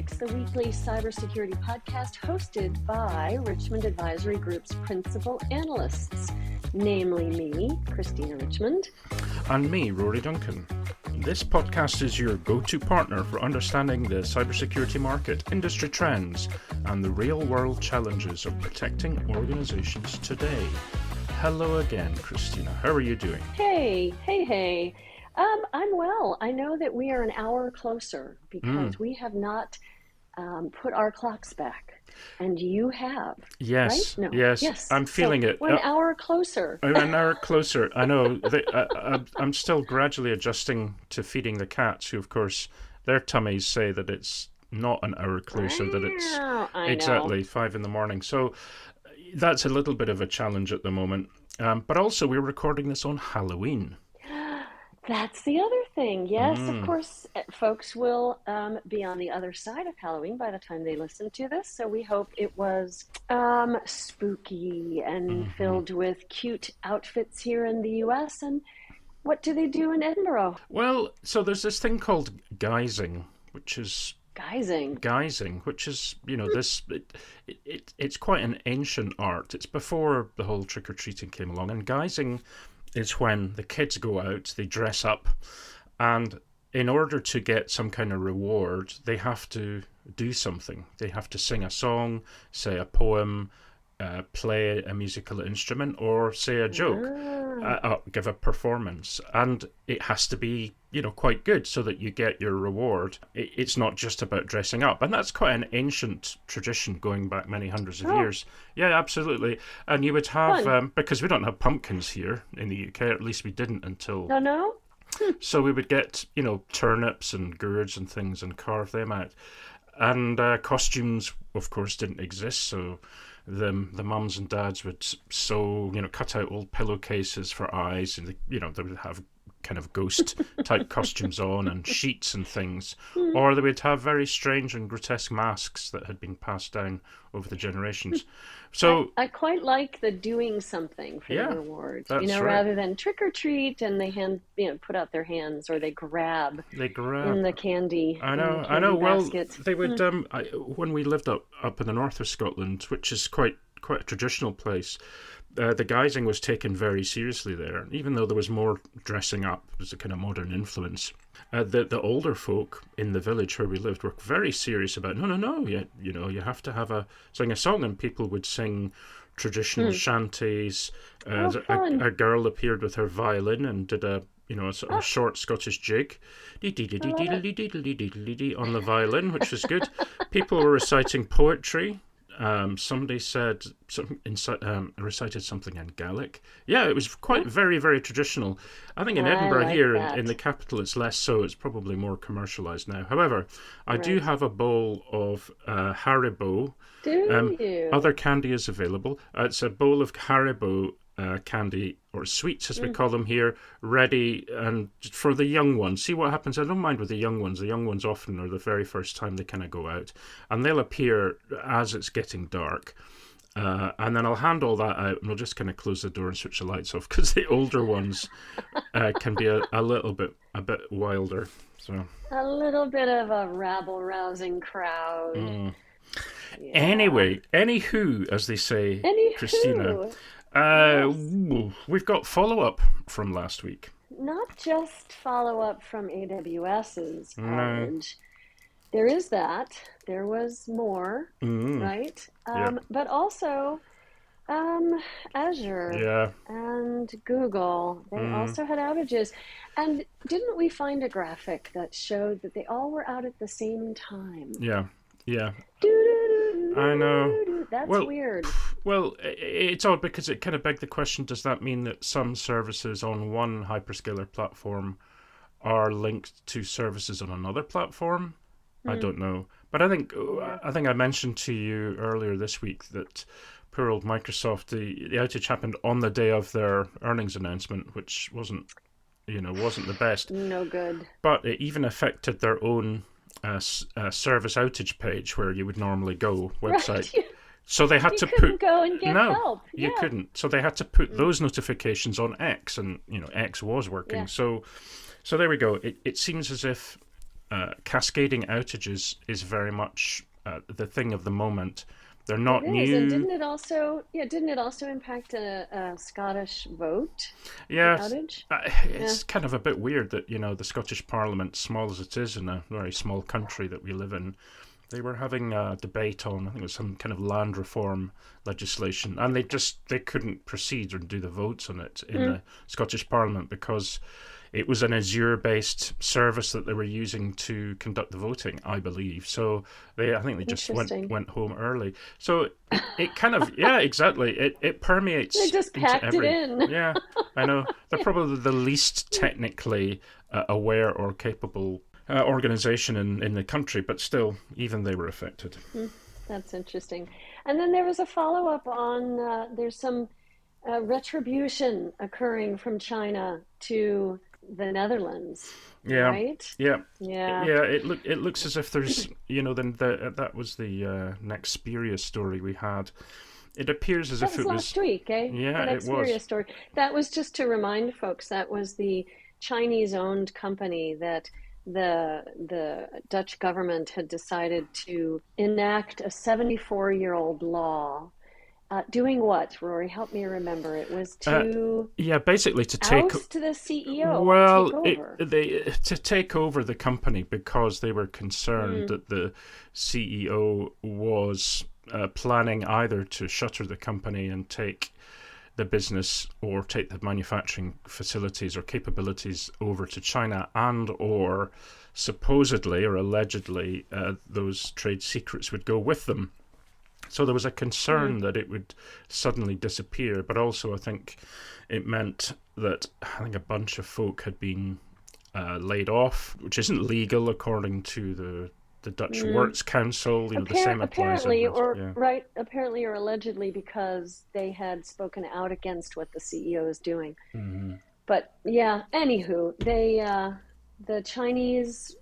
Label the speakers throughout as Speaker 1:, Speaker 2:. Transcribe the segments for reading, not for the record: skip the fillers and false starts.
Speaker 1: Sidekicks, the weekly cybersecurity podcast hosted by Richmond Advisory Group's principal analysts, namely me, Christina Richmond.
Speaker 2: And me, Rory Duncan. This podcast is your go-to partner for understanding the cybersecurity market, industry trends, and the real-world challenges of protecting organizations today. Hello again, Christina. How are you doing?
Speaker 1: Hey. I'm well. I know that we are an hour closer because we have not put our clocks back, and you have.
Speaker 2: Yes,
Speaker 1: right? No.
Speaker 2: yes. I'm feeling it.
Speaker 1: We're an hour closer.
Speaker 2: I'm an hour closer. I know. I'm still gradually adjusting to feeding the cats, who, of course, their tummies say that it's not an hour closer, that it's exactly 5 a.m. So that's a little bit of a challenge at the moment. But also, we're recording this on Halloween.
Speaker 1: That's the other thing. Yes, of course, folks will be on the other side of Halloween by the time they listen to this. So we hope it was spooky and filled with cute outfits here in the U.S. And what do they do in Edinburgh?
Speaker 2: Well, so there's this thing called guising, which is...
Speaker 1: Guising,
Speaker 2: which is, this, it's quite an ancient art. It's before the whole trick-or-treating came along. And guising is when the kids go out, they dress up, and in order to get some kind of reward, they have to do something. They have to sing a song, say a poem, play a musical instrument, or say a joke, give a performance. And it has to be, quite good so that you get your reward. It's not just about dressing up. And that's quite an ancient tradition going back many hundreds of years. Yeah, absolutely. And you would have, because we don't have pumpkins here in the UK, or at least we didn't until...
Speaker 1: No?
Speaker 2: So we would get, turnips and gourds and things and carve them out. And costumes, of course, didn't exist, so... The mums and dads would sew, cut out old pillowcases for eyes, and they would have kind of ghost type costumes on and sheets and things, or they would have very strange and grotesque masks that had been passed down over the generations. So
Speaker 1: I quite like the doing something for the reward,
Speaker 2: right.
Speaker 1: rather than trick or treat and they put out their hands or they grab in the candy.
Speaker 2: I know. Well,
Speaker 1: basket.
Speaker 2: They would. When we lived up in the north of Scotland, which is quite a traditional place, the guising was taken very seriously there. Even though there was more dressing up, there's a kind of modern influence. The older folk in the village where we lived were very serious about, no, you have to sing a song, and people would sing traditional shanties. A girl appeared with her violin and did a sort of short Scottish jig on the violin, which was good. People were reciting poetry. Somebody recited something in Gaelic. Yeah, it was quite very, very traditional. I think in Edinburgh here, in the capital, it's less so. It's probably more commercialised now. However, I do have a bowl of Haribo.
Speaker 1: Do you?
Speaker 2: Other candy is available. It's a bowl of Haribo candy, or sweets as we call them here, ready and for the young ones. See what happens. I don't mind with the young ones. The young ones often are the very first time they kind of go out, and they'll appear as it's getting dark. And then I'll hand all that out, and we'll just kind of close the door and switch the lights off, because the older ones can be a little bit wilder. So
Speaker 1: a little bit of a rabble-rousing crowd.
Speaker 2: Yeah. Anyway, anywho, as they say, Christina. We've got follow-up from last week.
Speaker 1: Not just follow-up from AWS's outage. There is that. There was more, right? But also Azure and Google, they also had outages. And didn't we find a graphic that showed that they all were out at the same time?
Speaker 2: Yeah. I know.
Speaker 1: That's weird.
Speaker 2: Well, it's odd because it kind of begs the question, does that mean that some services on one hyperscaler platform are linked to services on another platform? I don't know. But I think I mentioned to you earlier this week that poor old Microsoft, the outage happened on the day of their earnings announcement, which wasn't the best.
Speaker 1: No good.
Speaker 2: But it even affected their own service outage page where you would normally go website.
Speaker 1: Right.
Speaker 2: So they had to
Speaker 1: go and get help.
Speaker 2: You couldn't. So they had to put those notifications on X, and X was working.
Speaker 1: Yeah.
Speaker 2: So there we go. It seems as if cascading outages is very much the thing of the moment. They're
Speaker 1: It
Speaker 2: not
Speaker 1: is, and
Speaker 2: new.
Speaker 1: didn't it also impact a Scottish vote, the
Speaker 2: Yes,
Speaker 1: outage? Yeah.
Speaker 2: it's kind of a bit weird that the Scottish Parliament, small as it is in a very small country that we live in, they were having a debate on, I think it was some kind of land reform legislation, and they couldn't proceed or do the votes on it in
Speaker 1: Mm,
Speaker 2: the Scottish Parliament because it was an Azure-based service that they were using to conduct the voting, I believe. So I think they just
Speaker 1: interesting.
Speaker 2: went home early. So it kind of, yeah, exactly. It
Speaker 1: They
Speaker 2: permeates
Speaker 1: just
Speaker 2: into
Speaker 1: packed it
Speaker 2: every.
Speaker 1: in.
Speaker 2: Yeah, I know. They're probably the least technically aware or capable organization in the country, but still, even they were affected.
Speaker 1: Hmm, that's interesting. And then there was a follow-up on there's some retribution occurring from China to the Netherlands,
Speaker 2: Yeah,
Speaker 1: right?
Speaker 2: yeah,
Speaker 1: Yeah.
Speaker 2: yeah. It looks as if there's then that was the Nexperia story we had. It appears as
Speaker 1: That
Speaker 2: if
Speaker 1: was
Speaker 2: it was.
Speaker 1: last week, eh? The
Speaker 2: Yeah, it was.
Speaker 1: Nexperia story. That was just to remind folks that was the Chinese-owned company that the Dutch government had decided to enact a 74-year-old law. Doing what, Rory? Help me remember. It was
Speaker 2: Uh,
Speaker 1: to
Speaker 2: yeah, basically to take.
Speaker 1: oust the CEO or take
Speaker 2: Well,
Speaker 1: over.
Speaker 2: they to take over the company because they were concerned
Speaker 1: Mm,
Speaker 2: that the CEO was planning either to shutter the company and take the business or take the manufacturing facilities or capabilities over to China, and or supposedly or allegedly those trade secrets would go with them. So there was a
Speaker 1: mm,
Speaker 2: concern that it would suddenly disappear, but also I think it meant that I think a bunch of folk had been laid off, which isn't legal according to the Dutch
Speaker 1: mm.
Speaker 2: Works Council. The same applies everywhere. Yeah.
Speaker 1: Apparently or allegedly because they had spoken out against what the CEO is doing.
Speaker 2: Mm-hmm.
Speaker 1: But yeah, anywho, the Chinese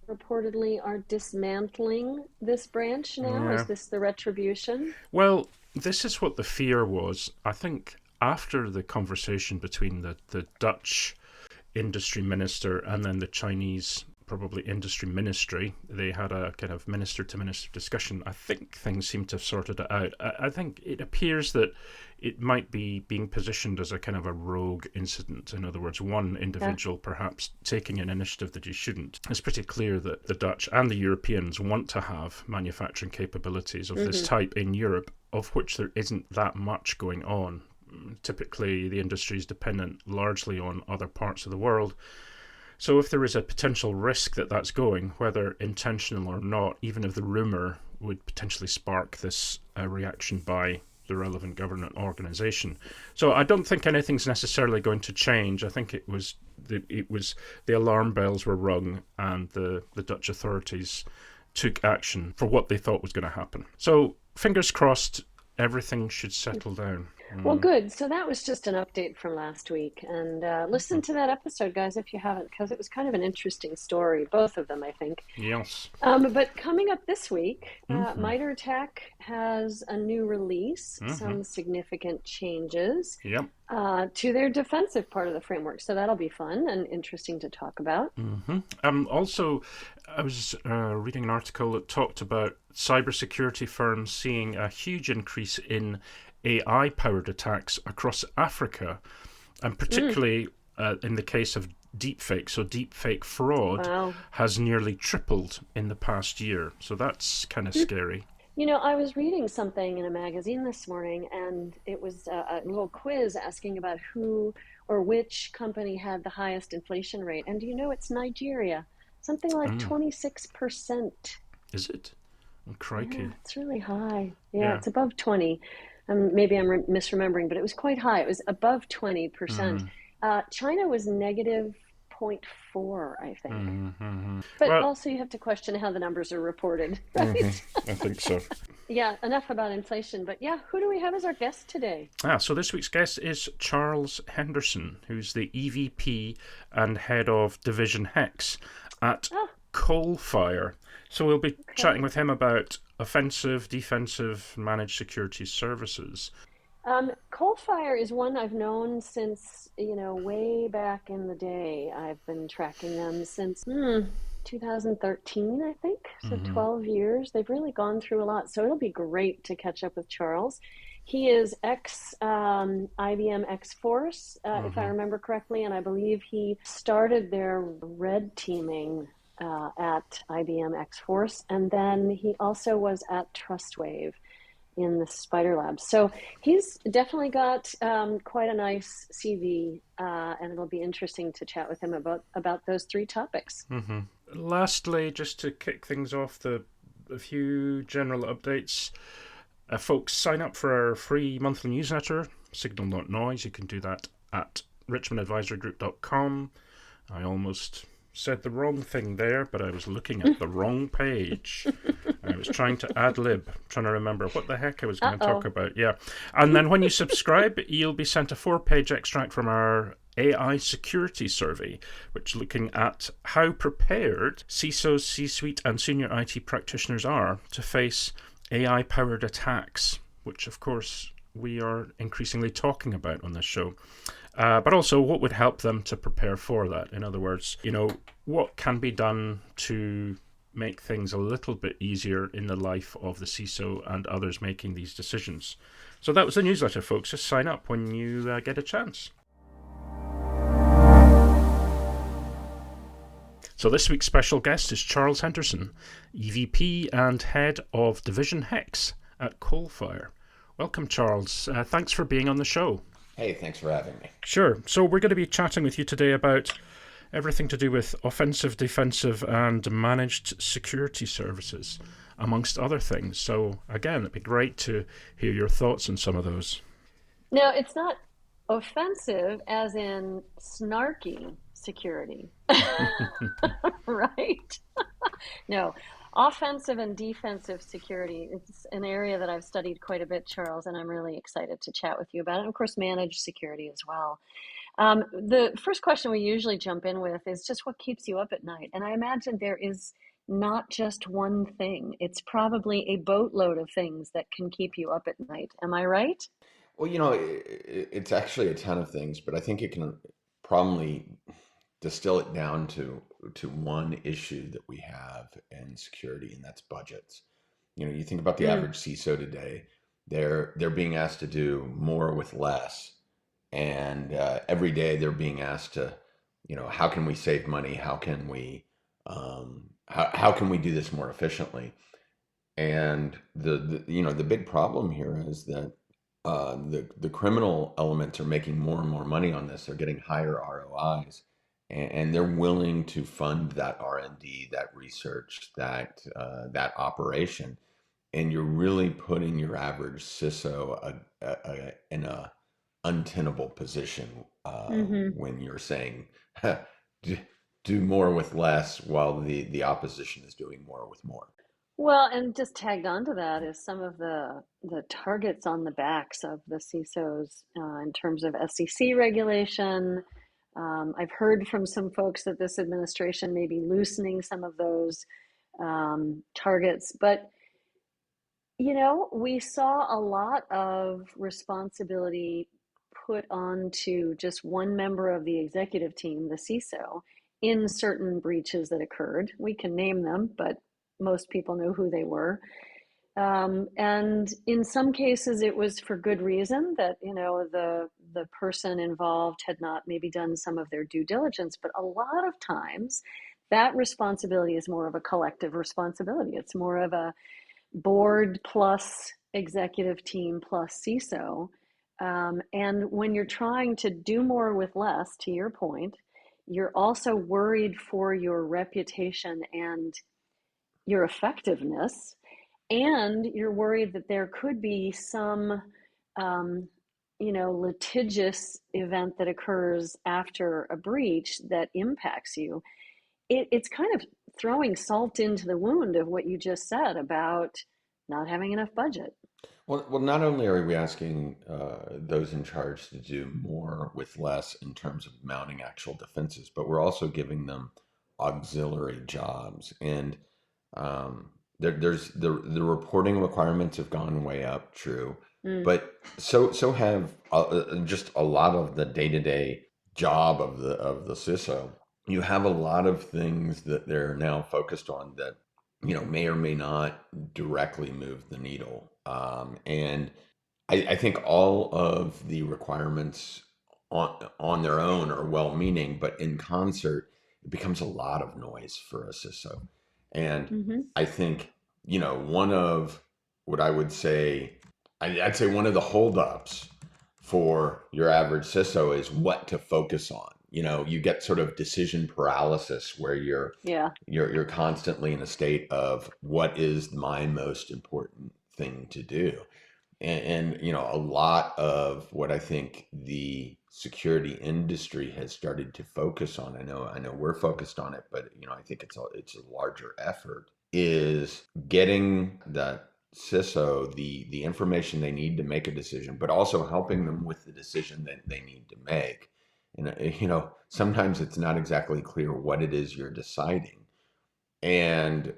Speaker 1: reportedly are dismantling this branch now. Is
Speaker 2: Yeah.
Speaker 1: this the retribution?
Speaker 2: Well, this is what the fear was. I think after the conversation between the Dutch industry minister and then the Chinese probably industry ministry, they had a kind of minister to minister discussion. I think things seem to have sorted it out. I think it appears that it might be being positioned as a kind of a rogue incident. In other words, one
Speaker 1: Yeah.
Speaker 2: individual perhaps taking an initiative that he shouldn't. It's pretty clear that the Dutch and the Europeans want to have manufacturing capabilities of this
Speaker 1: Mm-hmm.
Speaker 2: type in Europe, of which there isn't that much going on. Typically, the industry is dependent largely on other parts of the world. So if there is a potential risk that that's going, whether intentional or not, even if the rumour would potentially spark this reaction by the relevant government organisation. So I don't think anything's necessarily going to change. I think it was the alarm bells were rung and the Dutch authorities took action for what they thought was going to happen. So fingers crossed, everything should settle down.
Speaker 1: Well, good. So that was just an update from last week. And listen
Speaker 2: Mm.
Speaker 1: to that episode, guys, if you haven't, because it was kind of an interesting story, both of them, I think.
Speaker 2: Yes.
Speaker 1: But coming up this week,
Speaker 2: Mm-hmm.
Speaker 1: Miter Tech has a new release,
Speaker 2: Mm-hmm.
Speaker 1: some significant changes
Speaker 2: Yep.
Speaker 1: to their defensive part of the framework. So that'll be fun and interesting to talk about.
Speaker 2: Mm-hmm. Also, I was reading an article that talked about cybersecurity firms seeing a huge increase in AI-powered attacks across Africa, and
Speaker 1: Mm,
Speaker 2: particularly in the case of deepfake. So deepfake fraud
Speaker 1: wow.
Speaker 2: has nearly tripled in the past year. So that's kind of scary.
Speaker 1: You know, I was reading something in a magazine this morning, and it was a little quiz asking about who or which company had the highest inflation rate. And do you know it's Nigeria? Something like
Speaker 2: Mm.
Speaker 1: 26%.
Speaker 2: Is it? Oh,
Speaker 1: Yeah,
Speaker 2: crikey.
Speaker 1: it's really high. Yeah,
Speaker 2: Yeah.
Speaker 1: it's above 20. Maybe I'm misremembering, but it was quite high. It was above 20%.
Speaker 2: Mm-hmm.
Speaker 1: China was negative 0.4, I think.
Speaker 2: Mm-hmm. Mm-hmm.
Speaker 1: But
Speaker 2: Well,
Speaker 1: also you have to question how the numbers are reported,
Speaker 2: mm-hmm.
Speaker 1: right?
Speaker 2: I think so.
Speaker 1: Yeah, enough about inflation. But yeah, who do we have as our guest today?
Speaker 2: So this week's guest is Charles Henderson, who's the EVP and head of Division Hex at
Speaker 1: Oh,
Speaker 2: Coalfire. So we'll be chatting
Speaker 1: okay.
Speaker 2: with him about offensive, defensive, managed security services.
Speaker 1: Coalfire is one I've known since, way back in the day. I've been tracking them since 2013, I think. So
Speaker 2: Mm-hmm.
Speaker 1: 12 years. They've really gone through a lot. So it'll be great to catch up with Charles. He is ex IBM X Force, if I
Speaker 2: Mm-hmm.
Speaker 1: remember correctly, and I believe he started their red teaming at IBM X Force, and then he also was at Trustwave in the Spider Lab. So he's definitely got quite a nice CV, and it'll be interesting to chat with him about those three topics.
Speaker 2: Mm-hmm. Lastly, just to kick things off, a few general updates. Folks, sign up for our free monthly newsletter, Signal Not Noise. You can do that at richmondadvisorygroup.com. I almost said the wrong thing there, but I was looking at the wrong page. I was trying to ad lib, trying to remember what the heck I was going to talk
Speaker 1: Uh-oh.
Speaker 2: about. Yeah. And then when you subscribe, you'll be sent a 4-page extract from our AI security survey, which is looking at how prepared CISOs, C-suite, and senior IT practitioners are to face AI-powered attacks, which, of course, we are increasingly talking about on this show. But also what would help them to prepare for that. In other words, what can be done to make things a little bit easier in the life of the CISO and others making these decisions. So that was the newsletter, folks. Just sign up when you get a chance. So this week's special guest is Charles Henderson, EVP and Head of Division Hex at Coalfire. Welcome, Charles. Thanks for being on the show.
Speaker 3: Hey, thanks for having me.
Speaker 2: Sure. So we're going to be chatting with you today about everything to do with offensive, defensive, and managed security services, amongst other things. So again, it'd be great to hear your thoughts on some of those.
Speaker 1: Now, it's not offensive as in snarky security, right? No, offensive and defensive security. It's an area that I've studied quite a bit, Charles, and I'm really excited to chat with you about it. And of course, managed security as well. The first question we usually jump in with is just what keeps you up at night? And I imagine there is not just one thing. It's probably a boatload of things that can keep you up at night. Am I right?
Speaker 3: Well, it's actually a ton of things, but I think it can probably distill it down to one issue that we have in security, and that's budgets. You think about the
Speaker 1: Mm.
Speaker 3: average CISO today; they're being asked to do more with less, and every day they're being asked to, how can we save money? How can we how can we do this more efficiently? And the big problem here is that the criminal elements are making more and more money on this. They're getting higher ROIs, and they're willing to fund that R&D, that research, that operation. And you're really putting your average CISO in a untenable position
Speaker 1: Hmm.
Speaker 3: when you're saying do, do more with less while the opposition is doing more with more.
Speaker 1: Well, and just tagged onto that is some of the targets on the backs of the CISOs in terms of SEC regulation. I've heard from some folks that this administration may be loosening some of those targets, but we saw a lot of responsibility put onto just one member of the executive team, the CISO, in certain breaches that occurred. We can name them, but most people know who they were. And in some cases, it was for good reason that the person involved had not maybe done some of their due diligence. But a lot of times, that responsibility is more of a collective responsibility. It's more of a board plus executive team plus CISO. And when you're trying to do more with less, to your point, you're also worried for your reputation and your effectiveness, and you're worried that there could be some litigious event that occurs after a breach that impacts you. It's kind of throwing salt into the wound of what you just said about not having enough budget.
Speaker 3: Well, not only are we asking those in charge to do more with less in terms of mounting actual defenses, but we're also giving them auxiliary jobs. And there's the reporting requirements have gone way up, true,
Speaker 1: Mm.
Speaker 3: but so have just a lot of the day-to-day job of the CISO. you have a lot of things that they're now focused on that, may or may not directly move the needle. And I think all of the requirements on their own are well-meaning, but in concert, it becomes a lot of noise for a CISO. And
Speaker 1: Mm-hmm.
Speaker 3: I think, one of what I would say, I'd say one of the holdups for your average CISO is what to focus on. You get sort of decision paralysis where
Speaker 1: Yeah.
Speaker 3: you're constantly in a state of what is my most important thing to do. And a lot of what I think the security industry has started to focus on, I know we're focused on it, but I think it's a larger effort, is getting that CISO the information they need to make a decision, but also helping them with the decision that they need to make. And sometimes it's not exactly clear what it is you're deciding, and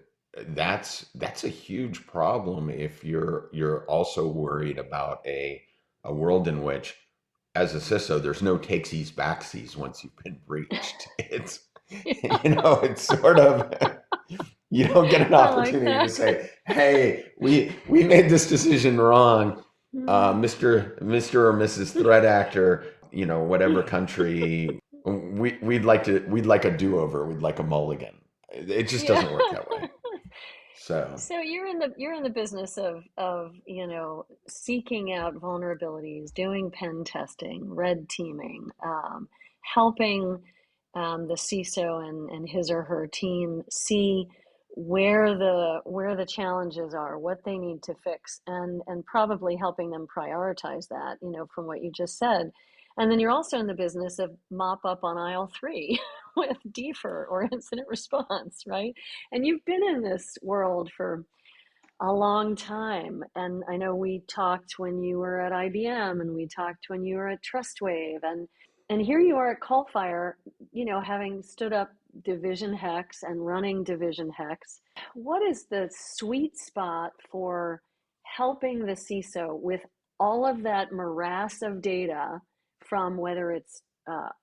Speaker 3: that's a huge problem if you're also worried about a world in which, as a CISO, there's no takesies backsies once you've been breached. It's it's sort of, you don't get an
Speaker 1: I like
Speaker 3: opportunity to
Speaker 1: that.
Speaker 3: say, hey, we made this decision wrong, Mr. or Mrs. Threat Actor, whatever country, we'd like a do-over, we'd like a mulligan. It just
Speaker 1: Yeah.
Speaker 3: doesn't work that way. So,
Speaker 1: So you're in the business of seeking out vulnerabilities, doing pen testing, red teaming, helping the CISO and his or her team see where the challenges are, what they need to fix, and probably helping them prioritize that, from what you just said. And then you're also in the business of mop up on aisle three with defer or incident response, right? And you've been in this world for a long time. And I know we talked when you were at IBM, and we talked when you were at Trustwave, and here you are at Coalfire, having stood up Division Hex and running Division Hex. What is the sweet spot for helping the CISO with all of that morass of data, from whether it's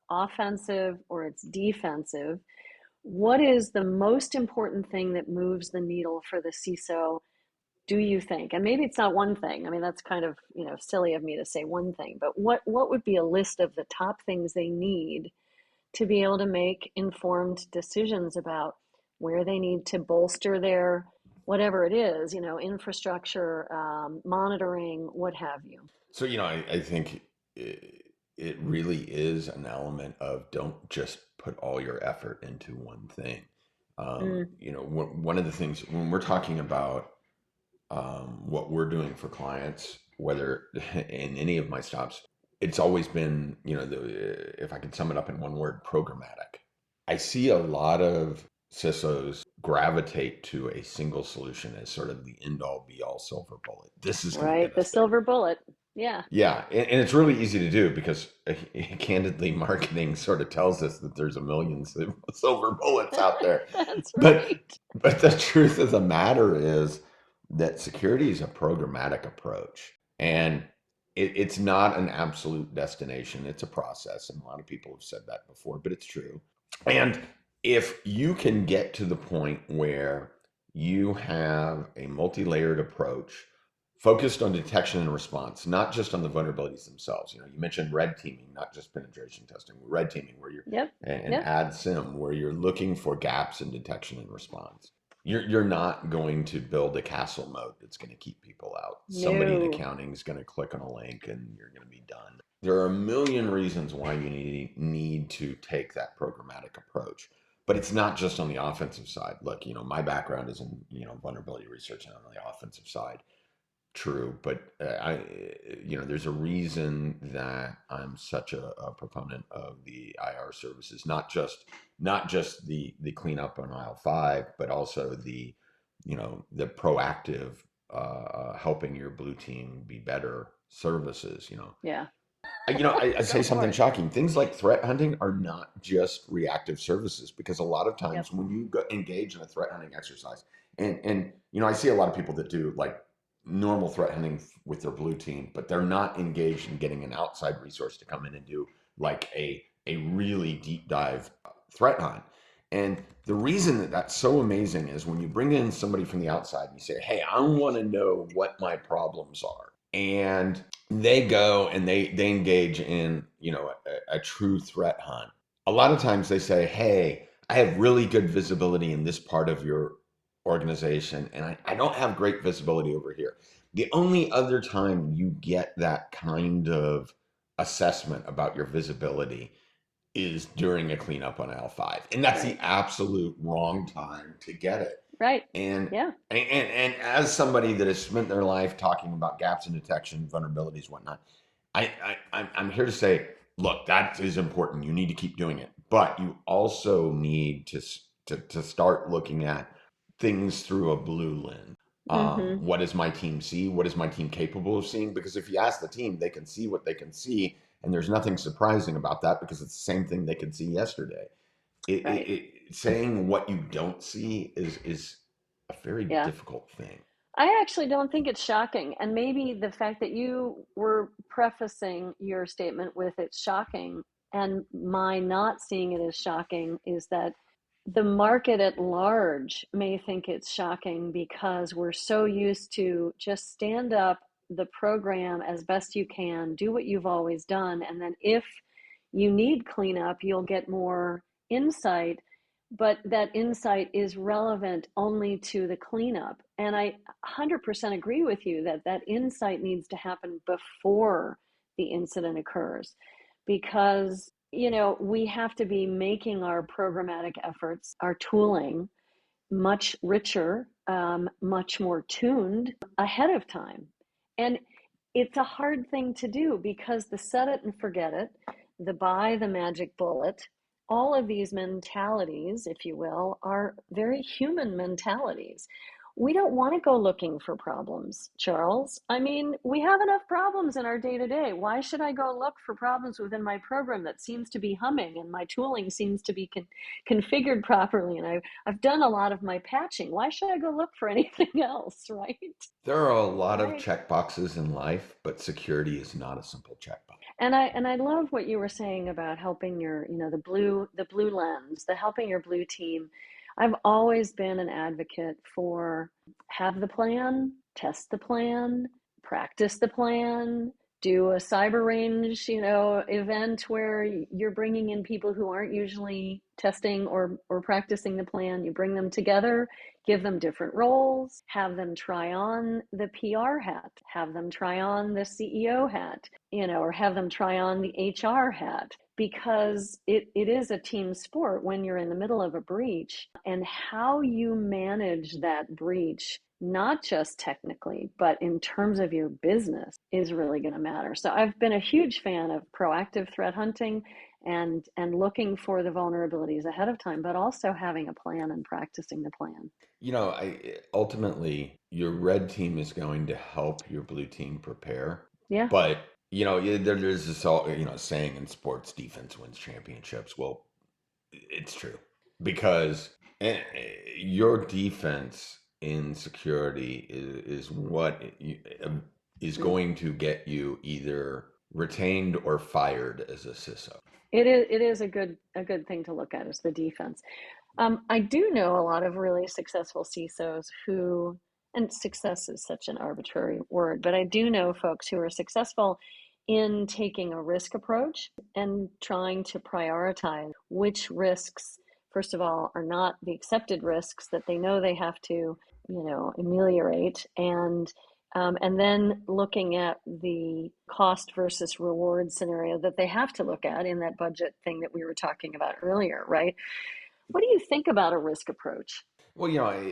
Speaker 1: offensive or it's defensive? What is the most important thing that moves the needle for the CISO, do you think? And maybe it's not one thing. I mean, that's kind of, silly of me to say one thing, but what would be a list of the top things they need to be able to make informed decisions about where they need to bolster their whatever it is, infrastructure, monitoring, what have you?
Speaker 3: so I think it really is an element of, don't just put all your effort into one thing.
Speaker 1: Mm,
Speaker 3: One of the things when we're talking about what we're doing for clients, whether in any of my stops, it's always been, if I could sum it up in one word, programmatic. I see a lot of CISOs gravitate to a single solution as sort of the end all be all silver bullet. This is going to
Speaker 1: right,
Speaker 3: get
Speaker 1: the
Speaker 3: us there.
Speaker 1: silver bullet. Yeah.
Speaker 3: Yeah, and it's really easy to do because candidly, marketing sort of tells us that there's a million silver bullets out there.
Speaker 1: That's
Speaker 3: But
Speaker 1: right.
Speaker 3: but the truth of the matter is that security is a programmatic approach, and it's not an absolute destination. It's a process, and a lot of people have said that before, but it's true. And if you can get to the point where you have a multi-layered approach focused on detection and response, not just on the vulnerabilities themselves. You mentioned red teaming, not just penetration testing, red teaming where you're,
Speaker 1: Yep.
Speaker 3: and
Speaker 1: Yep.
Speaker 3: ad sim where you're looking for gaps in detection and response. You're not going to build a castle moat that's going to keep people out. Somebody in
Speaker 1: No.
Speaker 3: accounting is going to click on a link and you're going to be done. There are a million reasons why you need to take that programmatic approach. But it's not just on the offensive side. Look, my background is in, vulnerability research and on the offensive side. True, but there's a reason that I'm such a proponent of the IR services, not just the cleanup on aisle 5, but also the proactive helping your blue team be better services.
Speaker 1: Yeah.
Speaker 3: I say
Speaker 1: Go for
Speaker 3: something
Speaker 1: it.
Speaker 3: shocking. Things like threat hunting are not just reactive services, because a lot of
Speaker 1: Yep.
Speaker 3: times when you engage in a threat hunting exercise, and I see a lot of people that do like normal threat hunting with their blue team, but they're not engaged in getting an outside resource to come in and do like a really deep dive threat hunt. And the reason that that's so amazing is when you bring in somebody from the outside and you say, hey, I want to know what my problems are. And they go and they engage in, a true threat hunt. A lot of times they say, hey, I have really good visibility in this part of your organization, and I don't have great visibility over here. The only other time you get that kind of assessment about your visibility is during a cleanup on L5. And that's the absolute wrong time to get it.
Speaker 1: Right.
Speaker 3: And,
Speaker 1: yeah.
Speaker 3: and as somebody that has spent their life talking about gaps in detection, vulnerabilities, whatnot, I'm here to say, look, that is important. You need to keep doing it. But you also need to start looking at things through a blue lens. What does my team see? What is my team capable of seeing? Because if you ask the team, they can see what they can see. And there's nothing surprising about that because it's the same thing they could see yesterday. Saying what you don't see is a very difficult thing.
Speaker 1: I actually don't think it's shocking. And maybe the fact that you were prefacing your statement with it's shocking and my not seeing it as shocking is that the market at large may think it's shocking because we're so used to just stand up the program as best you can, do what you've always done, and then if you need cleanup, you'll get more insight, but that insight is relevant only to the cleanup. And I 100% agree with you that that insight needs to happen before the incident occurs because we have to be making our programmatic efforts, our tooling, much richer, much more tuned ahead of time. And it's a hard thing to do because the set it and forget it, the buy the magic bullet, all of these mentalities, if you will, are very human mentalities. We don't want to go looking for problems, Charles. I mean, we have enough problems in our day-to-day. Why should I go look for problems within my program that seems to be humming and my tooling seems to be configured properly and I've done a lot of my patching? Why should I go look for anything else, right?
Speaker 3: There are a lot of checkboxes in life, but security is not a simple checkbox.
Speaker 1: And I love what you were saying about helping your, the blue lens, the helping your blue team. I've always been an advocate for have the plan, test the plan, practice the plan, do a cyber range, event where you're bringing in people who aren't usually testing or practicing the plan. You bring them together, give them different roles, have them try on the PR hat, have them try on the CEO hat, or have them try on the HR hat, because it is a team sport when you're in the middle of a breach, and how you manage that breach, not just technically, but in terms of your business, is really going to matter. So I've been a huge fan of proactive threat hunting and looking for the vulnerabilities ahead of time, but also having a plan and practicing the plan.
Speaker 3: Ultimately, your red team is going to help your blue team prepare.
Speaker 1: Yeah.
Speaker 3: But, there's this saying in sports, defense wins championships. Well, it's true because your defense in security is what is going to get you either retained or fired as a CISO.
Speaker 1: It is a good thing to look at is the defense. I do know a lot of really successful CISOs who, and success is such an arbitrary word, but I do know folks who are successful in taking a risk approach and trying to prioritize which risks, first of all, are not the accepted risks that they know they have to, ameliorate, and then looking at the cost versus reward scenario that they have to look at in that budget thing that we were talking about earlier, right? What do you think about a risk approach?
Speaker 3: Well,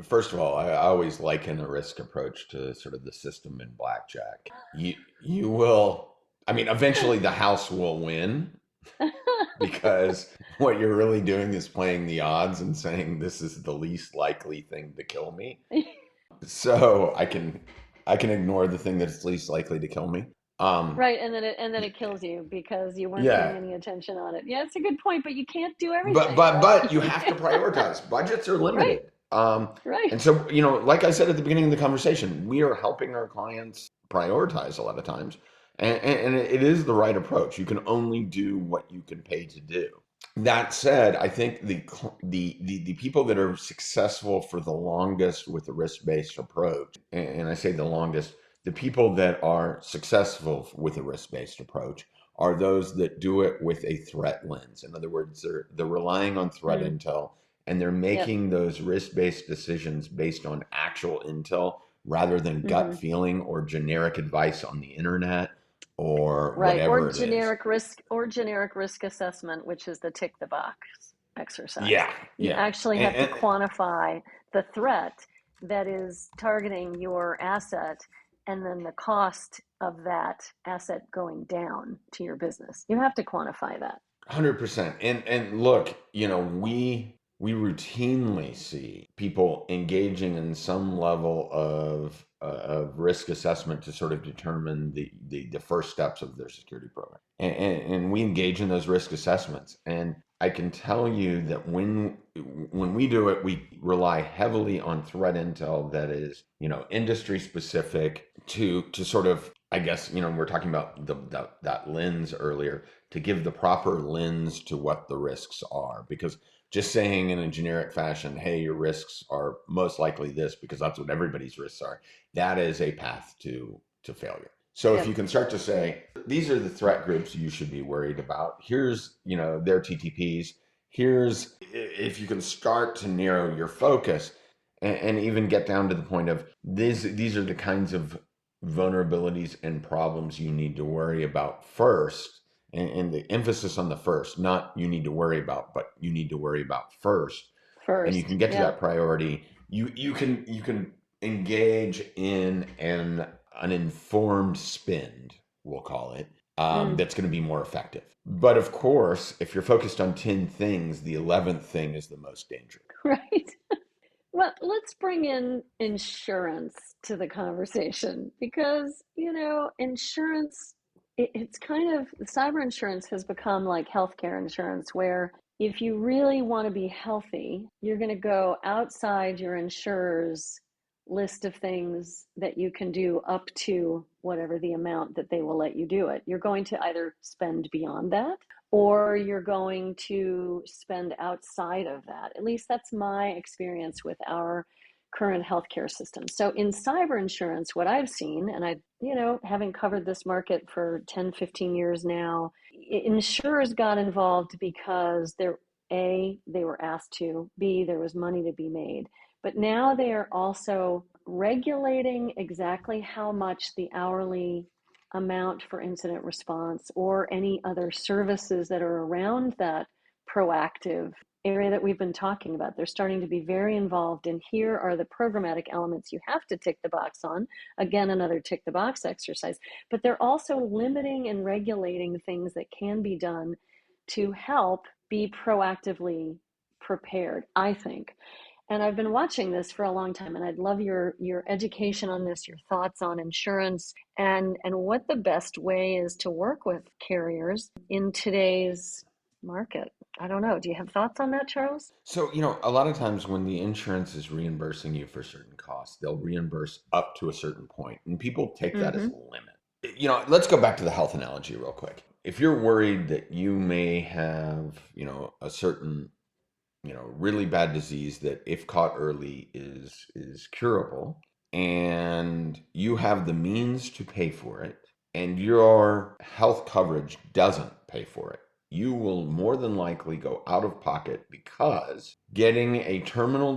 Speaker 3: first of all, I always liken a risk approach to sort of the system in blackjack. You will, eventually the house will win because what you're really doing is playing the odds and saying this is the least likely thing to kill me. So I can ignore the thing that's least likely to kill me.
Speaker 1: Right, and then it kills you because you weren't paying any attention on it. Yeah, it's a good point, but you can't do everything.
Speaker 3: But you have to prioritize. Budgets are limited.
Speaker 1: Right.
Speaker 3: And so, like I said at the beginning of the conversation, we are helping our clients prioritize a lot of times. And it is the right approach. You can only do what you can pay to do. That said, I think the people that are successful for the longest with the risk-based approach, and I say the longest, the people that are successful with a risk-based approach are those that do it with a threat lens. In other words, they're relying on threat
Speaker 1: Mm,
Speaker 3: intel, and they're
Speaker 1: yep.
Speaker 3: making those risk-based decisions based on actual intel rather than gut
Speaker 1: Hmm.
Speaker 3: feeling or generic advice on the internet or
Speaker 1: Right.
Speaker 3: whatever it is.
Speaker 1: Or generic risk assessment, which is the tick the box exercise.
Speaker 3: Yeah,
Speaker 1: You
Speaker 3: yeah.
Speaker 1: actually have to
Speaker 3: And
Speaker 1: quantify the threat that is targeting your asset and then the cost of that asset going down to your business. You have to quantify that.
Speaker 3: 100%. And look, we routinely see people engaging in some level of risk assessment to sort of determine the first steps of their security program. And we engage in those risk assessments. And I can tell you that when we do it, we rely heavily on threat intel that is, industry specific to sort of, I guess, we're talking about that lens earlier, to give the proper lens to what the risks are. Because just saying in a generic fashion, hey, your risks are most likely this because that's what everybody's risks are, that is a path to failure. So if
Speaker 1: Yep.
Speaker 3: you can start to say, these are the threat groups you should be worried about. Here's, their TTPs. Here's, if you can start to narrow your focus and even get down to the point of these are the kinds of vulnerabilities and problems you need to worry about first, and the emphasis on the first, not you need to worry about, but you need to worry about first, and you
Speaker 1: First.
Speaker 3: can get to
Speaker 1: Yep.
Speaker 3: that priority, you can engage in an informed spend, we'll call it,
Speaker 1: Mm,
Speaker 3: that's going to be more effective. But of course, if you're focused on 10 things, the 11th thing is the most dangerous.
Speaker 1: right. Well, let's bring in insurance to the conversation because, insurance, it's kind of, cyber insurance has become like healthcare insurance, where if you really want to be healthy, you're going to go outside your insurer's list of things that you can do up to whatever the amount that they will let you do it. You're going to either spend beyond that or you're going to spend outside of that. At least that's my experience with our current healthcare system. So in cyber insurance, what I've seen, and having covered this market for 10, 15 years now, insurers got involved because they were asked to, B, there was money to be made. But now they are also regulating exactly how much the hourly amount for incident response or any other services that are around that proactive area that we've been talking about. They're starting to be very involved in, here are the programmatic elements you have to tick the box on. Again, another tick the box exercise. But they're also limiting and regulating things that can be done to help be proactively prepared, I think. And I've been watching this for a long time, and I'd love your education on this, your thoughts on insurance, and what the best way is to work with carriers in today's market. I don't know. Do you have thoughts on that, Charles?
Speaker 3: So, a lot of times when the insurance is reimbursing you for certain costs, they'll reimburse up to a certain point, and people take that as
Speaker 1: Mm-hmm.
Speaker 3: a limit. Let's go back to the health analogy real quick. If you're worried that you may have, a certain, really bad disease that if caught early is curable, and you have the means to pay for it, and your health coverage doesn't pay for it, you will more than likely go out of pocket, because getting a terminal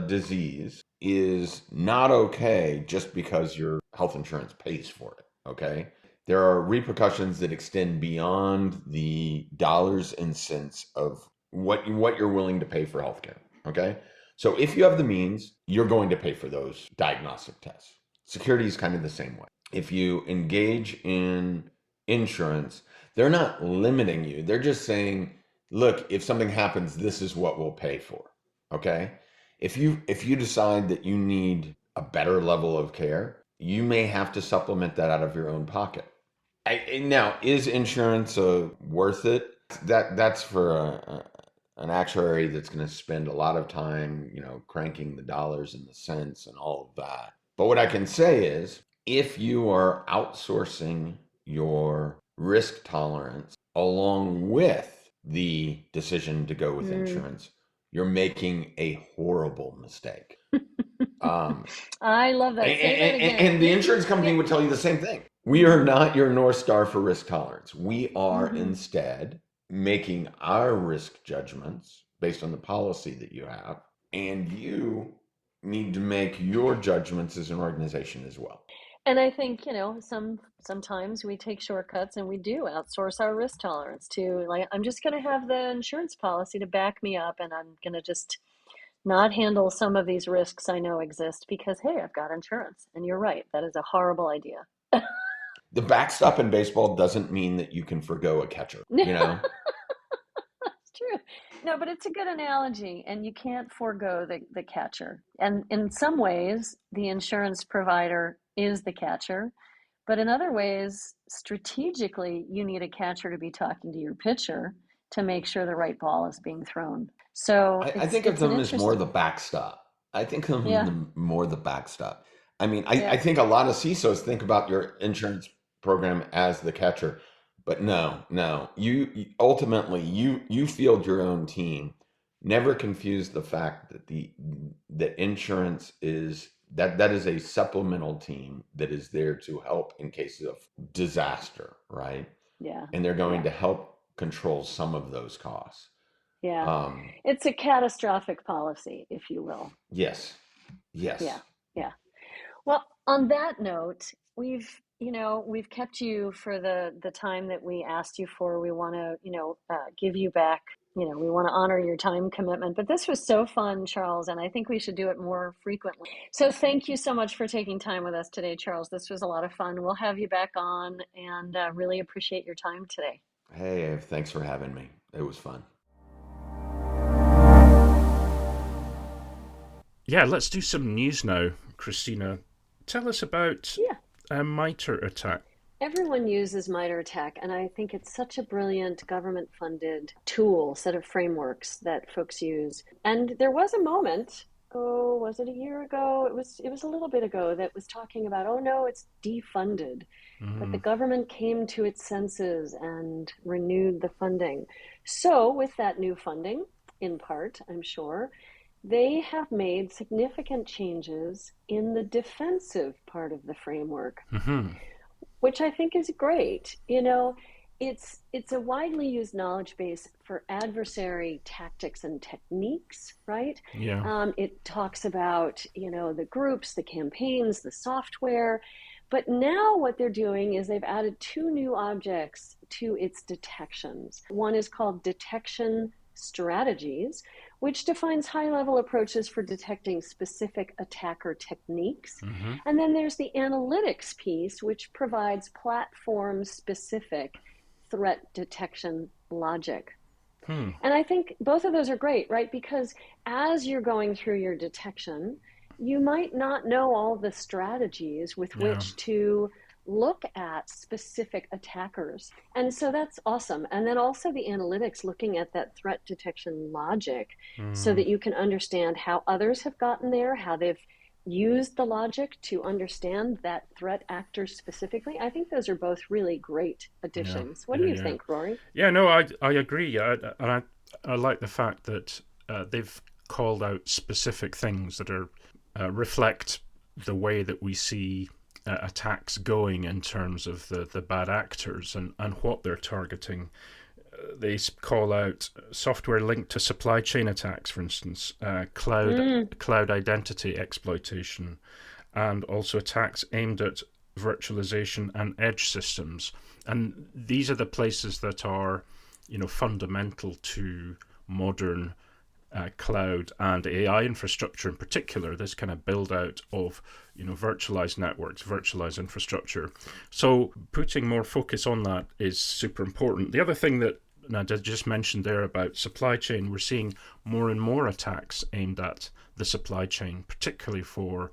Speaker 3: disease is not okay just because your health insurance pays for it. Okay. There are repercussions that extend beyond the dollars and cents of what you're willing to pay for healthcare. Okay. So if you have the means, you're going to pay for those diagnostic tests. Security is kind of the same way. If you engage in insurance, they're not limiting you. They're just saying, look, if something happens, this is what we'll pay for. Okay? If you decide that you need a better level of care, you may have to supplement that out of your own pocket. Now, is insurance worth it? That's for an actuary that's going to spend a lot of time, cranking the dollars and the cents and all of that. But what I can say is, if you are outsourcing your risk tolerance along with the decision to go with insurance, you're making a horrible mistake.
Speaker 1: I love that. Say that again.
Speaker 3: And the insurance company would tell you the same thing. We are not your North Star for risk tolerance. We are instead making our risk judgments based on the policy that you have, and you need to make your judgments as an organization as well.
Speaker 1: And I think, sometimes we take shortcuts and we do outsource our risk tolerance to, like, I'm just going to have the insurance policy to back me up, and I'm going to just not handle some of these risks I know exist because, hey, I've got insurance. And you're right, that is a horrible idea.
Speaker 3: The backstop in baseball doesn't mean that you can forgo a catcher, you know?
Speaker 1: It's true. No, but it's a good analogy, and you can't forego the catcher. And in some ways, the insurance provider is the catcher, but in other ways, strategically, you need a catcher to be talking to your pitcher to make sure the right ball is being thrown. So
Speaker 3: I think of them as more the backstop. I think of
Speaker 1: Yeah.
Speaker 3: them more the backstop. I mean,
Speaker 1: Yeah.
Speaker 3: I think a lot of CISOs think about your insurance program as the catcher, but no. You ultimately you field your own team. Never confuse the fact that the insurance is that is a supplemental team that is there to help in cases of disaster, right?
Speaker 1: Yeah.
Speaker 3: And they're going
Speaker 1: Yeah.
Speaker 3: to help control some of those costs.
Speaker 1: Yeah. It's a catastrophic policy, if you will.
Speaker 3: Yes.
Speaker 1: Yeah.
Speaker 3: Yes.
Speaker 1: Yeah. Well, on that note, we've kept you for the time that we asked you for. We want to, give you back. We want to honor your time commitment. But this was so fun, Charles, and I think we should do it more frequently. So thank you so much for taking time with us today, Charles. This was a lot of fun. We'll have you back on, and really appreciate your time today.
Speaker 3: Hey, Eve, thanks for having me. It was fun.
Speaker 2: Yeah, let's do some news now, Christina. Tell us about a MITRE attack.
Speaker 1: Everyone uses MITRE ATT&CK, and I think it's such a brilliant government-funded tool, set of frameworks that folks use. And there was a moment, was it a year ago? It was a little bit ago, that was talking about, oh no, it's defunded. But the government came to its senses and renewed the funding. So with that new funding, in part, I'm sure, they have made significant changes in the defensive part of the framework, which I think is great. It's a widely used knowledge base for adversary tactics and techniques, right?
Speaker 2: Yeah.
Speaker 1: It talks about, the groups, the campaigns, the software. But now what they're doing is they've added 2 new objects to its detections. One is called detection strategies, which defines high-level approaches for detecting specific attacker techniques. And then there's the analytics piece, which provides platform-specific threat detection logic. And I think both of those are great, right? Because as you're going through your detection, you might not know all the strategies with which to look at specific attackers. And so that's awesome. And then also the analytics, looking at that threat detection logic so that you can understand how others have gotten there, how they've used the logic to understand that threat actor specifically. I think those are both really great additions. What do you think, Rory?
Speaker 2: Yeah, no, I agree. And I like the fact that they've called out specific things that are reflect the way that we see attacks going in terms of the bad actors and what they're targeting. They call out software linked to supply chain attacks, for instance, cloud identity exploitation, and also attacks aimed at virtualization and edge systems. And these are the places that are, fundamental to modern cloud and AI infrastructure in particular, this kind of build out of virtualized networks, virtualized infrastructure. So putting more focus on that is super important. The other thing that I just mentioned there about supply chain, we're seeing more and more attacks aimed at the supply chain, particularly for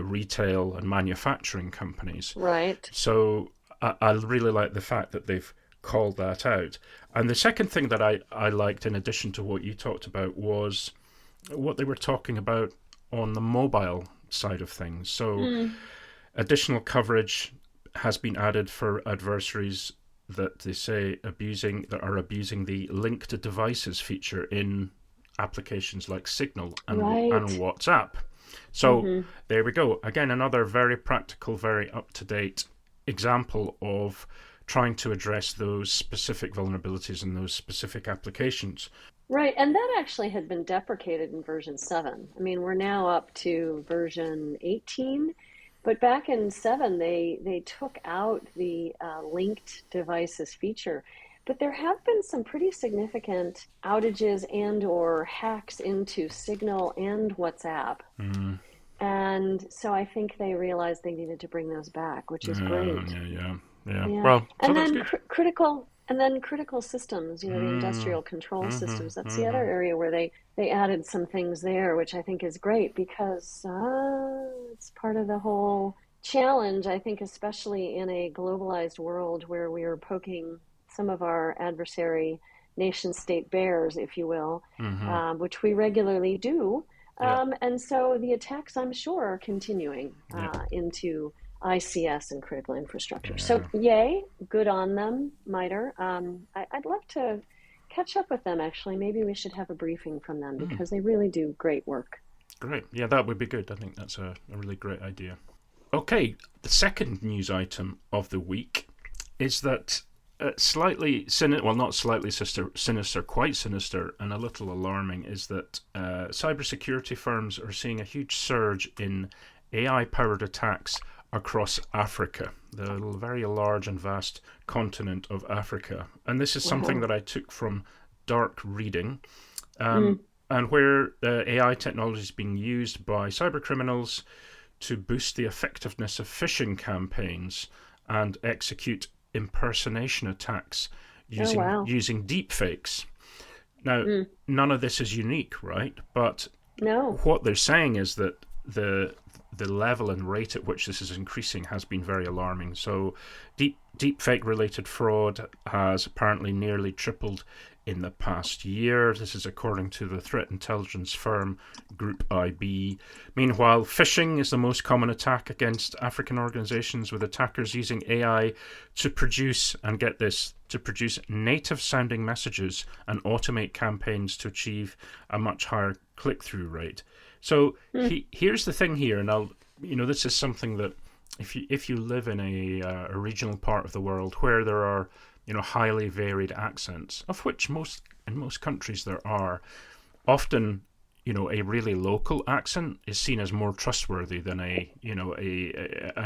Speaker 2: retail and manufacturing companies.
Speaker 1: Right.
Speaker 2: So I really like the fact that they've called that out. And the second thing that I liked, in addition to what you talked about, was what they were talking about on the mobile side of things. So additional coverage has been added for adversaries that they say are abusing the linked devices feature in applications like Signal and
Speaker 1: Right.
Speaker 2: WhatsApp. So
Speaker 1: Mm-hmm.
Speaker 2: there we go. Again, another very practical, very up-to-date example of trying to address those specific vulnerabilities in those specific applications.
Speaker 1: Right, and that actually had been deprecated in version 7. I mean, we're now up to version 18, but back in 7, they took out the linked devices feature. But there have been some pretty significant outages and or hacks into Signal and WhatsApp.
Speaker 2: Mm,
Speaker 1: And so I think they realized they needed to bring those back, which is
Speaker 2: yeah,
Speaker 1: great.
Speaker 2: yeah, yeah, yeah.
Speaker 1: Yeah,
Speaker 2: Well, so
Speaker 1: and
Speaker 2: that's
Speaker 1: then
Speaker 2: good.
Speaker 1: critical systems, the
Speaker 2: Mm,
Speaker 1: industrial control
Speaker 2: mm-hmm,
Speaker 1: systems. That's the other
Speaker 2: mm-hmm.
Speaker 1: area where they added some things there, which I think is great because it's part of the whole challenge. I think, especially in a globalized world where we are poking some of our adversary nation state bears, if you will,
Speaker 2: Mm-hmm.
Speaker 1: which we regularly do.
Speaker 2: Yeah,
Speaker 1: And so the attacks, I'm sure, are continuing
Speaker 2: yeah,
Speaker 1: into ICS and critical infrastructure. So,
Speaker 2: yeah.
Speaker 1: yay, good on them, MITRE. I'd love to catch up with them, actually. Maybe we should have a briefing from them
Speaker 2: Mm,
Speaker 1: because they really do great work.
Speaker 2: great. Yeah, that would be good. I think that's a really great idea. Okay, the second news item of the week is that not slightly sinister, quite sinister, and a little alarming, is that cybersecurity firms are seeing a huge surge in AI-powered attacks across Africa, the very large and vast continent of Africa. And this is something
Speaker 1: Wow.
Speaker 2: that I took from dark reading, um,
Speaker 1: Mm.
Speaker 2: and where AI technology is being used by cybercriminals to boost the effectiveness of phishing campaigns and execute impersonation attacks
Speaker 1: Oh, wow.
Speaker 2: using deepfakes. Now,
Speaker 1: Mm.
Speaker 2: none of this is unique, right? But
Speaker 1: No.
Speaker 2: what they're saying is that the level and rate at which this is increasing has been very alarming. So, deepfake related fraud has apparently nearly tripled in the past year. This is according to the threat intelligence firm Group IB. Meanwhile, phishing is the most common attack against African organizations, with attackers using AI to produce, and get this, to produce native sounding messages and automate campaigns to achieve a much higher click through rate. So
Speaker 1: Mm.
Speaker 2: here's the thing here, and this is something that if you live in a regional part of the world where there are highly varied accents, of which in most countries there are, often a really local accent is seen as more trustworthy than a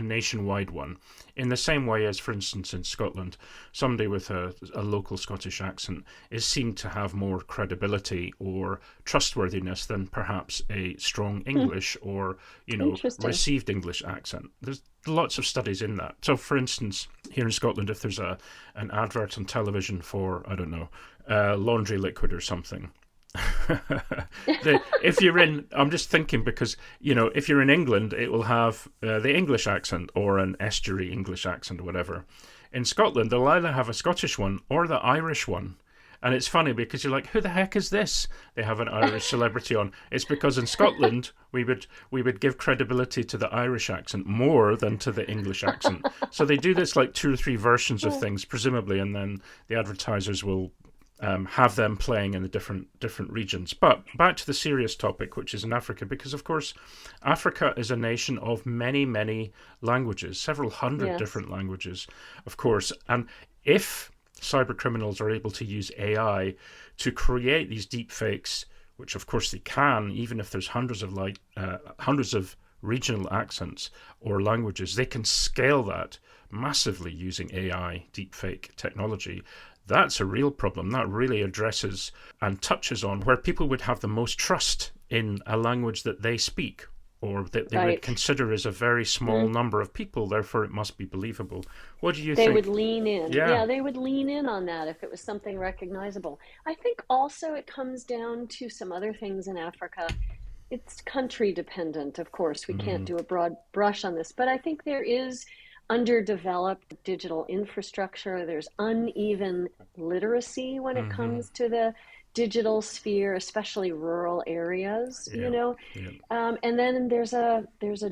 Speaker 2: nationwide one. In the same way as, for instance, in Scotland, somebody with a local Scottish accent is seen to have more credibility or trustworthiness than perhaps a strong
Speaker 1: Mm.
Speaker 2: English or
Speaker 1: Interesting.
Speaker 2: received English accent. There's lots of studies in that. So, for instance, here in Scotland, if there's an advert on television for, I don't know, laundry liquid or something, if you're in, I'm just thinking because if you're in England, it will have the English accent or an estuary English accent or whatever. In Scotland, they'll either have a Scottish one or the Irish one. And it's funny because you're like, who the heck is this? They have an Irish celebrity on. It's because in Scotland we would give credibility to the Irish accent more than to the English accent. So they do this like 2 or 3 versions of things, presumably, and then the advertisers will have them playing in the different regions. But back to the serious topic, which is in Africa, because of course Africa is a nation of many, many languages, several hundred
Speaker 1: Yes.
Speaker 2: different languages, of course. And if cyber criminals are able to use AI to create these deep fakes, which of course they can, even if there's hundreds of regional accents or languages, they can scale that massively using AI deepfake technology. That's a real problem. That really addresses and touches on where people would have the most trust in a language that they speak or that they would
Speaker 1: Right.
Speaker 2: consider as a very small
Speaker 1: Mm.
Speaker 2: number of people, therefore it must be believable. What do you
Speaker 1: They would
Speaker 2: think?
Speaker 1: lean in.
Speaker 2: Yeah.
Speaker 1: Yeah, they would lean in on that if it was something recognizable. I think also it comes down to some other things in Africa. It's country dependent, of course. We can't
Speaker 2: Mm,
Speaker 1: do a broad brush on this, but I think there is underdeveloped digital infrastructure. There's uneven literacy when it
Speaker 2: mm-hmm.
Speaker 1: comes to the digital sphere, especially rural areas,
Speaker 2: Yeah. Yeah.
Speaker 1: and then there's a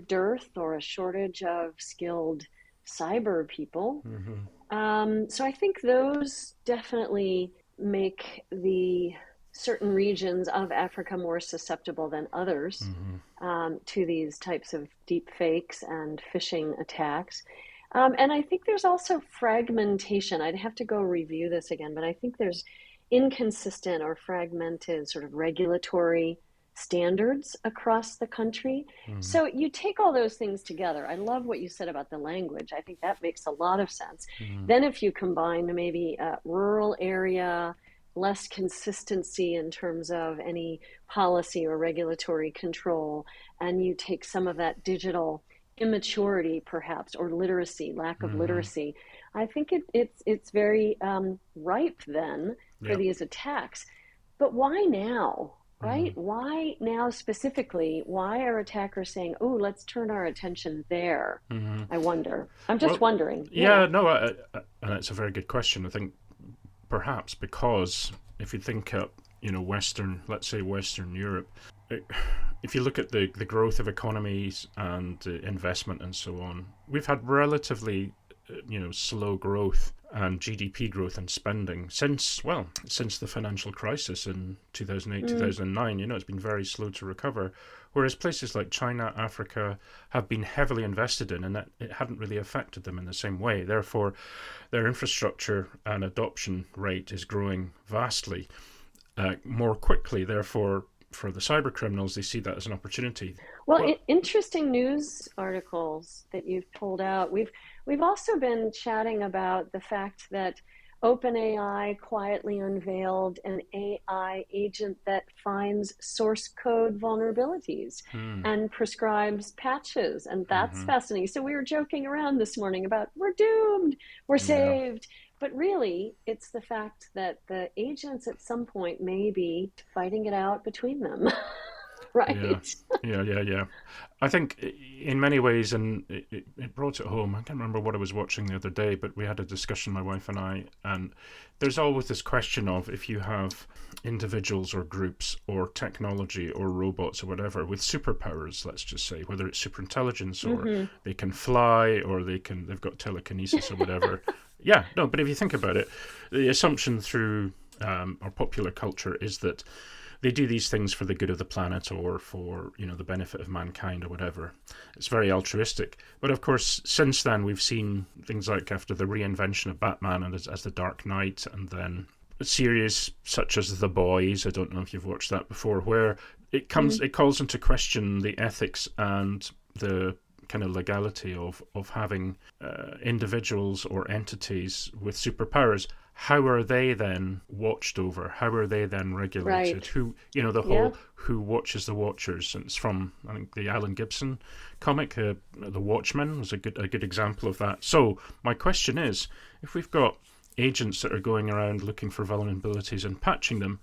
Speaker 1: dearth or a shortage of skilled cyber people.
Speaker 2: Mm-hmm.
Speaker 1: So I think those definitely make the certain regions of Africa more susceptible than others to these types of deep fakes and phishing attacks. And I think there's also fragmentation. I'd have to go review this again, but I think there's inconsistent or fragmented sort of regulatory standards across the country. So you take all those things together. I love what you said about the language. I think that makes a lot of sense. Then if you combine maybe a rural area, less consistency in terms of any policy or regulatory control, and you take some of that digital immaturity perhaps, or literacy, lack of literacy, I think it's very ripe then for these attacks. But why now? Right? Why now specifically? Why are attackers saying, "Oh, let's turn our attention there"? I wonder. I'm just wondering.
Speaker 2: Yeah, no, and it's a very good question. I think perhaps because if you think up, let's say Western Europe, if you look at the growth of economies and investment and so on, we've had relatively slow growth and GDP growth and spending since the financial crisis in 2008, 2009. It's been very slow to recover, whereas places like China, Africa have been heavily invested in, and that it hadn't really affected them in the same way. Therefore, their infrastructure and adoption rate is growing vastly more quickly. Therefore, for the cyber criminals, they see that as an opportunity.
Speaker 1: Well, interesting news articles that you've pulled out. We've also been chatting about the fact that OpenAI quietly unveiled an AI agent that finds source code vulnerabilities and prescribes patches, and that's fascinating. So we were joking around this morning about we're doomed, we're saved. But really, it's the fact that the agents at some point may be fighting it out between them, right?
Speaker 2: Yeah. I think in many ways, and it brought it home. I can't remember what I was watching the other day, but we had a discussion, my wife and I, and there's always this question of if you have individuals or groups or technology or robots or whatever with superpowers, let's just say, whether it's superintelligence or they can fly or they've got telekinesis or whatever. Yeah, no, but if you think about it, the assumption through our popular culture is that they do these things for the good of the planet or for, the benefit of mankind or whatever. It's very altruistic. But of course, since then, we've seen things like after the reinvention of Batman and as the Dark Knight, and then a series such as The Boys, I don't know if you've watched that before, where it calls into question the ethics and the kind of legality of having individuals or entities with superpowers. How are they then watched over? How are they then regulated?
Speaker 1: Right.
Speaker 2: Who, the whole who watches the watchers? And it's from, I think, the Alan Gibson comic, The Watchmen was a good example of that. So my question is, if we've got agents that are going around looking for vulnerabilities and patching them,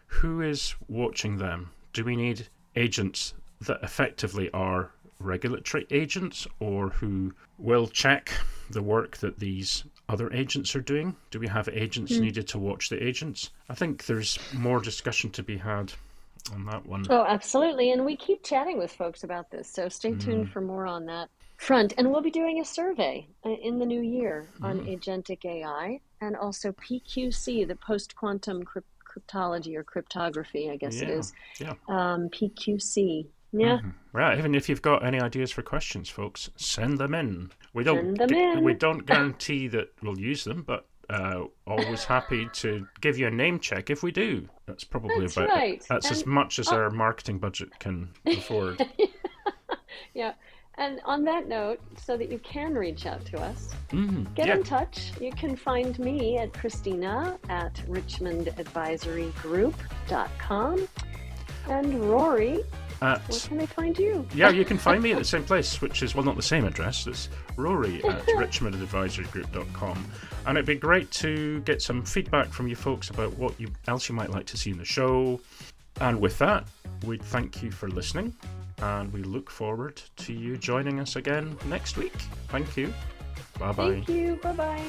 Speaker 2: who is watching them? Do we need agents that effectively are regulatory agents, or who will check the work that these other agents are doing? Do we have agents needed to watch the agents? I think there's more discussion to be had on that one.
Speaker 1: Oh, absolutely. And we keep chatting with folks about this, so stay tuned for more on that front. And we'll be doing a survey in the new year on agentic AI, and also PQC, the post-quantum cryptology or cryptography, I guess it is.
Speaker 2: Yeah.
Speaker 1: PQC. Yeah.
Speaker 2: Right. Even if you've got any ideas for questions, folks, send them in. We don't guarantee that we'll use them, but always happy to give you a name check if we do. That's probably that's as much as our marketing budget can afford.
Speaker 1: Yeah. And on that note, so that you can reach out to us, get in touch. You can find me at Christina at richmondadvisorygroup.com, and Rory, where can they find you?
Speaker 2: Yeah, you can find me at the same place, which is, well, not the same address. It's Rory at richmondadvisorygroup.com. And it'd be great to get some feedback from you folks about what else you might like to see in the show. And with that, we thank you for listening, and we look forward to you joining us again next week. Thank you. Bye-bye.
Speaker 1: Thank you. Bye-bye.